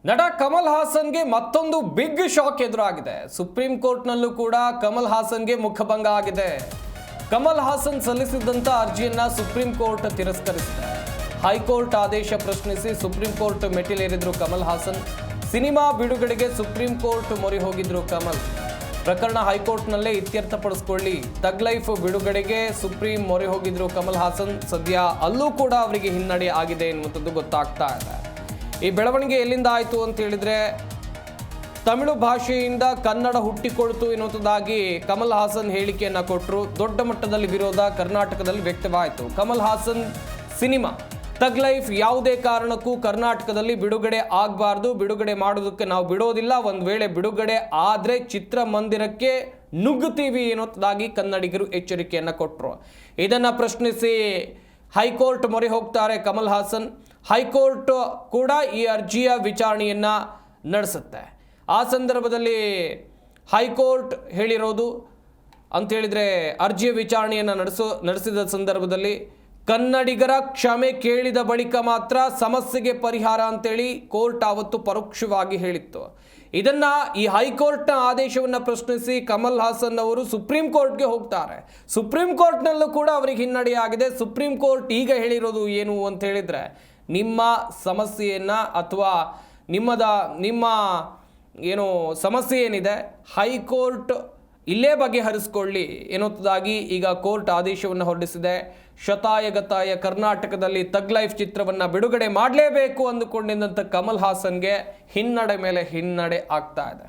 ನಟ ಕಮಲ್ ಹಾಸನ್ಗೆ ಮತ್ತೊಂದು big shock ಎದುರಾಗಿದೆ. ಸುಪ್ರೀಂ ಕೋರ್ಟ್ನಲ್ಲೂ ಕೂಡ ಕಮಲ್ ಹಾಸನ್ಗೆ ಮುಖಭಂಗ ಆಗಿದೆ. ಕಮಲ್ ಹಾಸನ್ ಸಲ್ಲಿಸಿದ್ದಂಥ ಅರ್ಜಿಯನ್ನ ಸುಪ್ರೀಂ ಕೋರ್ಟ್ ತಿರಸ್ಕರಿಸಿದೆ. ಹೈಕೋರ್ಟ್ ಆದೇಶ ಪ್ರಶ್ನಿಸಿ ಸುಪ್ರೀಂ ಕೋರ್ಟ್ ಮೆಟ್ಟಿಲೇರಿದ್ರು ಕಮಲ್ ಹಾಸನ್. ಸಿನಿಮಾ ಬಿಡುಗಡೆಗೆ ಸುಪ್ರೀಂ ಕೋರ್ಟ್ ಮೊರೆ ಹೋಗಿದ್ರು ಕಮಲ್. ಪ್ರಕರಣ ಹೈಕೋರ್ಟ್ನಲ್ಲೇ ಇತ್ಯರ್ಥಪಡಿಸಿಕೊಳ್ಳಿ, ತಗ್ ಲೈಫ್ ಬಿಡುಗಡೆಗೆ ಸುಪ್ರೀಂ ಮೊರೆ ಹೋಗಿದ್ರು ಕಮಲ್ ಹಾಸನ್. ಸದ್ಯ ಅಲ್ಲೂ ಕೂಡ ಅವರಿಗೆ ಹಿನ್ನಡೆ ಆಗಿದೆ ಎನ್ನುವಂಥದ್ದು ಗೊತ್ತಾಗ್ತಾ ಇದೆ. ಈ ಬೆಳವಣಿಗೆ ಎಲ್ಲಿಂದ ಆಯಿತು ಅಂತ ಹೇಳಿದ್ರೆ, ತಮಿಳು ಭಾಷೆಯಿಂದ ಕನ್ನಡ ಹುಟ್ಟಿಕೊಳ್ತು ಎನ್ನುವುದಾಗಿ ಕಮಲ್ ಹಾಸನ್ ಹೇಳಿಕೆಯನ್ನು ಕೊಟ್ಟರು. ದೊಡ್ಡ ಮಟ್ಟದಲ್ಲಿ ವಿರೋಧ ಕರ್ನಾಟಕದಲ್ಲಿ ವ್ಯಕ್ತವಾಯಿತು. ಕಮಲ್ ಹಾಸನ್ ಸಿನಿಮಾ ತಗ್ ಲೈಫ್ ಯಾವುದೇ ಕಾರಣಕ್ಕೂ ಕರ್ನಾಟಕದಲ್ಲಿ ಬಿಡುಗಡೆ ಆಗಬಾರ್ದು, ಬಿಡುಗಡೆ ಮಾಡೋದಕ್ಕೆ ನಾವು ಬಿಡೋದಿಲ್ಲ, ಒಂದು ವೇಳೆ ಬಿಡುಗಡೆ ಆದರೆ ಚಿತ್ರಮಂದಿರಕ್ಕೆ ನುಗ್ಗುತ್ತೀವಿ ಎನ್ನುವುದಾಗಿ ಕನ್ನಡಿಗರು ಎಚ್ಚರಿಕೆಯನ್ನು ಕೊಟ್ಟರು. ಇದನ್ನು ಪ್ರಶ್ನಿಸಿ ಹೈಕೋರ್ಟ್ ಮೊರೆ ಹೋಗ್ತಾರೆ ಕಮಲ್ ಹಾಸನ್. ಹೈಕೋರ್ಟ್ ಕೂಡ ಈ ಅರ್ಜಿಯ ವಿಚಾರಣೆಯನ್ನು ನಡೆಸುತ್ತೆ. ಆ ಸಂದರ್ಭದಲ್ಲಿ ಹೈಕೋರ್ಟ್ ಹೇಳಿರೋದು ಅಂಥೇಳಿದರೆ, ಅರ್ಜಿಯ ವಿಚಾರಣೆಯನ್ನು ನಡೆಸಿದ ಸಂದರ್ಭದಲ್ಲಿ ಕನ್ನಡಿಗರ ಕ್ಷಮೆ ಕೇಳಿದ ಬಳಿಕ ಮಾತ್ರ ಸಮಸ್ಯೆಗೆ ಪರಿಹಾರ ಅಂತೇಳಿ ಕೋರ್ಟ್ ಆವತ್ತು ಪರೋಕ್ಷವಾಗಿ ಹೇಳಿತ್ತು. ಇದನ್ನು ಈ ಹೈಕೋರ್ಟ್ನ ಆದೇಶವನ್ನು ಪ್ರಶ್ನಿಸಿ ಕಮಲ್ ಹಾಸನ್ ಅವರು ಸುಪ್ರೀಂ ಕೋರ್ಟ್ಗೆ ಹೋಗ್ತಾರೆ. ಸುಪ್ರೀಂ ಕೋರ್ಟ್ನಲ್ಲೂ ಕೂಡ ಅವರಿಗೆ ಹಿನ್ನಡೆಯಾಗಿದೆ. ಸುಪ್ರೀಂ ಕೋರ್ಟ್ ಈಗ ಹೇಳಿರೋದು ಏನು ಅಂತ ಹೇಳಿದರೆ, ನಿಮ್ಮ ಸಮಸ್ಯೆಯನ್ನು ಅಥವಾ ನಿಮ್ಮ ಏನು ಸಮಸ್ಯೆ ಏನಿದೆ ಹೈಕೋರ್ಟ್ ಇಲ್ಲೇ ಬಗೆಹರಿಸ್ಕೊಳ್ಳಿ ಎನ್ನುವುದಾಗಿ ಈಗ ಕೋರ್ಟ್ ಆದೇಶವನ್ನು ಹೊರಡಿಸಿದೆ. ಶತಾಯಗತಾಯ ಕರ್ನಾಟಕದಲ್ಲಿ ತಗ್ ಲೈಫ್ ಚಿತ್ರವನ್ನು ಬಿಡುಗಡೆ ಮಾಡಲೇಬೇಕು ಅಂದುಕೊಂಡಿದ್ದಂಥ ಕಮಲ್ ಹಾಸನ್ಗೆ ಹಿನ್ನಡೆ ಮೇಲೆ ಹಿನ್ನಡೆ ಆಗ್ತಾ ಇದೆ.